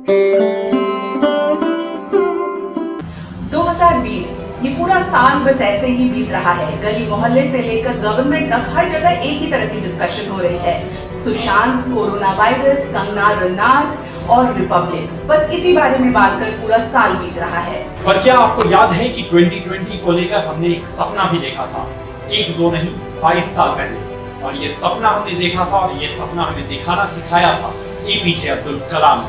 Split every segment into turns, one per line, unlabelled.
2020 ये पूरा साल बस ऐसे ही बीत रहा है। गली मोहल्ले से लेकर गवर्नमेंट तक हर जगह एक ही तरह की डिस्कशन हो रही है। सुशांत, कोरोना वायरस, कंगना रनौत और रिपब्लिक, बस इसी बारे में बात कर पूरा साल बीत रहा है।
पर क्या आपको याद है कि 2020 को लेकर हमने एक सपना भी देखा था, एक दो नहीं 22 साल पहले। और ये सपना हमने देखा था और ये सपना हमें दिखाना सिखाया था एपीजे अब्दुल कलाम।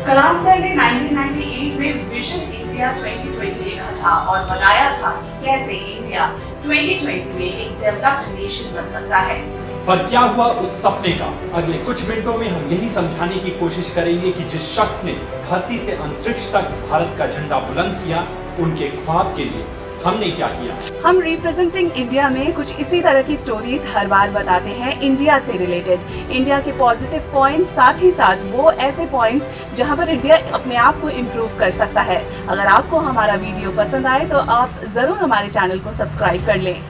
कलाम सर ने 1998 में विजन इंडिया 2020 लिखा था और बताया था कि कैसे इंडिया 2020 में एक डेवलप्ड नेशन बन सकता है।
पर क्या हुआ उस सपने का? अगले कुछ मिनटों में हम यही समझाने की कोशिश करेंगे कि जिस शख्स ने धरती से अंतरिक्ष तक भारत का झंडा बुलंद किया, उनके ख्वाब के लिए हमने क्या किया।
हम रिप्रेजेंटिंग इंडिया में कुछ इसी तरह की स्टोरीज हर बार बताते हैं इंडिया से रिलेटेड, इंडिया के पॉजिटिव पॉइंट्स, साथ ही साथ वो ऐसे पॉइंट्स जहां पर इंडिया अपने आप को इम्प्रूव कर सकता है। अगर आपको हमारा वीडियो पसंद आए तो आप जरूर हमारे चैनल को सब्सक्राइब कर लें।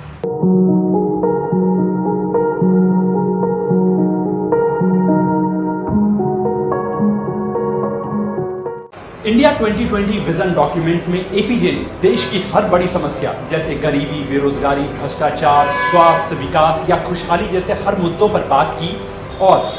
इंडिया 2020 विजन डॉक्यूमेंट में एपीजे ने देश की हर बड़ी समस्या जैसे गरीबी, बेरोजगारी, भ्रष्टाचार, स्वास्थ्य, विकास या खुशहाली जैसे हर मुद्दों पर बात की और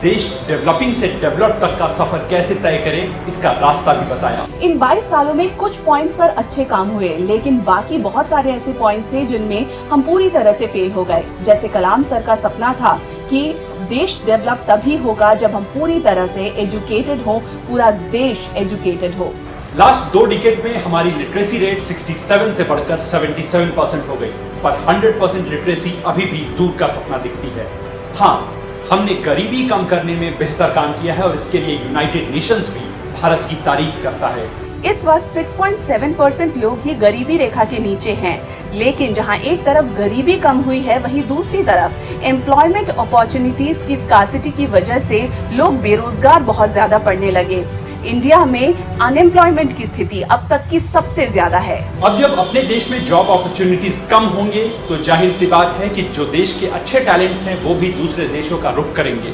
देश डेवलपिंग से डेवलप तक का सफर कैसे तय करे इसका रास्ता भी बताया।
इन 22 सालों में कुछ पॉइंट्स पर अच्छे काम हुए, लेकिन बाकी बहुत सारे ऐसे पॉइंट्स थे जिनमें हम पूरी तरह से फेल हो गए। जैसे कलाम सर का सपना था कि देश डेवलप तभी होगा जब हम पूरी तरह से एजुकेटेड हो, पूरा देश एजुकेटेड हो।
लास्ट 2 डिकेड में हमारी लिटरेसी रेट 67 से बढ़कर 77% हो गई, पर 100% लिटरेसी अभी भी दूर का सपना दिखती है। हाँ, हमने गरीबी कम करने में बेहतर काम किया है और इसके लिए यूनाइटेड नेशंस भी भारत की तारीफ करता है।
इस वक्त 6.7% लोग ही गरीबी रेखा के नीचे हैं, लेकिन जहां एक तरफ गरीबी कम हुई है, वहीं दूसरी तरफ एम्प्लॉयमेंट अपॉर्चुनिटीज की स्कार्सिटी की वजह से लोग बेरोजगार बहुत ज्यादा पड़ने लगे। इंडिया में अनएम्प्लॉयमेंट की स्थिति अब तक की सबसे ज्यादा है।
अब जब अपने देश में जॉब अपॉर्चुनिटीज कम होंगे तो जाहिर सी बात है कि जो देश के अच्छे टैलेंट्स हैं वो भी दूसरे देशों का रुख करेंगे।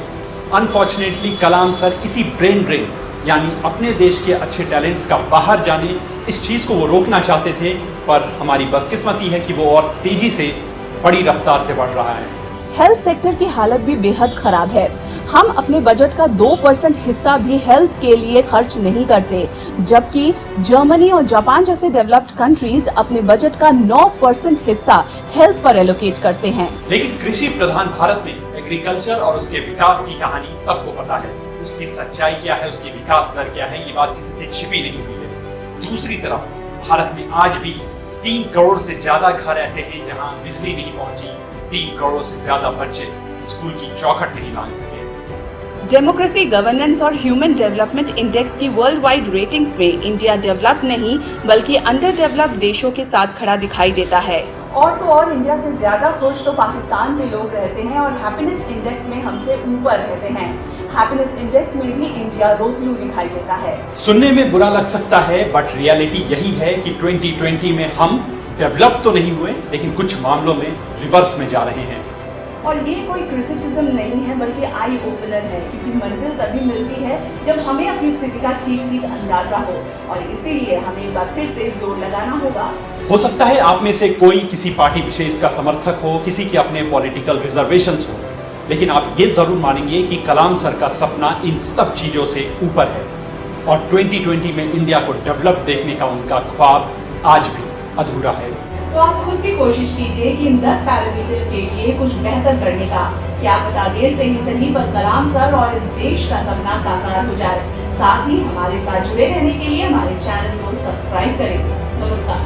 अनफॉर्चुनेटली कलाम सर इसी ब्रेन ड्रेन यानी अपने देश के अच्छे टैलेंट्स का बाहर जाने, इस चीज को वो रोकना चाहते थे, पर हमारी बदकिस्मती है कि वो और तेजी से बड़ी रफ्तार से बढ़ रहा है।
हेल्थ सेक्टर की हालत भी बेहद खराब है। हम अपने बजट का 2% हिस्सा भी हेल्थ के लिए खर्च नहीं करते, जबकि जर्मनी और जापान जैसे डेवलप्ड कंट्रीज अपने बजट का 9% हिस्सा हेल्थ पर एलोकेट करते हैं।
लेकिन कृषि प्रधान भारत में एग्रीकल्चर और उसके विकास की कहानी सबको पता है। उसकी सच्चाई क्या है, उसकी विकास दर क्या है, ये बात किसी से छिपी नहीं हुई है। दूसरी तरफ भारत में आज भी 3 करोड़ से ज्यादा घर ऐसे हैं जहां बिजली नहीं पहुंची, 3 करोड़ से ज्यादा बच्चे स्कूल की चौखट नहीं लांघ सके।
डेमोक्रेसी, गवर्नेंस और ह्यूमन डेवलपमेंट इंडेक्स की वर्ल्ड वाइड रेटिंग्स में इंडिया डेवलप्ड नहीं बल्कि अंडर डेवलप्ड देशों के साथ खड़ा दिखाई देता है। और तो और इंडिया से ज्यादा खुश तो पाकिस्तान के लोग रहते हैं और हैप्पीनेस इंडेक्स में हमसे ऊपर रहते हैं। हैप्पीनेस इंडेक्स में भी इंडिया रोतलू दिखाई देता है।
सुनने में बुरा लग सकता है, बट रियलिटी यही है कि 2020 में हम डेवलप तो नहीं हुए, लेकिन कुछ मामलों में रिवर्स में जा रहे हैं।
और ये कोई क्रिटिसिज्म नहीं है बल्कि आई ओपनर है, क्योंकि मंजिल तभी मिलती है जब हमें अपनी स्थिति का ठीक अंदाजा हो, और इसीलिए हमें एक बार फिर से जोर लगाना होगा।
हो सकता है आप में से कोई किसी पार्टी विशेष का समर्थक हो, किसी के अपने पॉलिटिकल रिजर्वेशंस हो, लेकिन आप ये जरूर मानेंगे कि कलाम सर का सपना इन सब चीजों से ऊपर है और 2020 में इंडिया को डेवलप देखने का उनका ख्वाब आज भी अधूरा है।
तो आप खुद भी कोशिश कीजिए कि इन 10 पैरामीटर के लिए कुछ बेहतर करने का। क्या पता देर से ही सही पर कलाम सर और इस देश का सपना साकार हो जाए। साथ ही हमारे साथ जुड़े रहने के लिए हमारे चैनल को सब्सक्राइब करें। नमस्कार।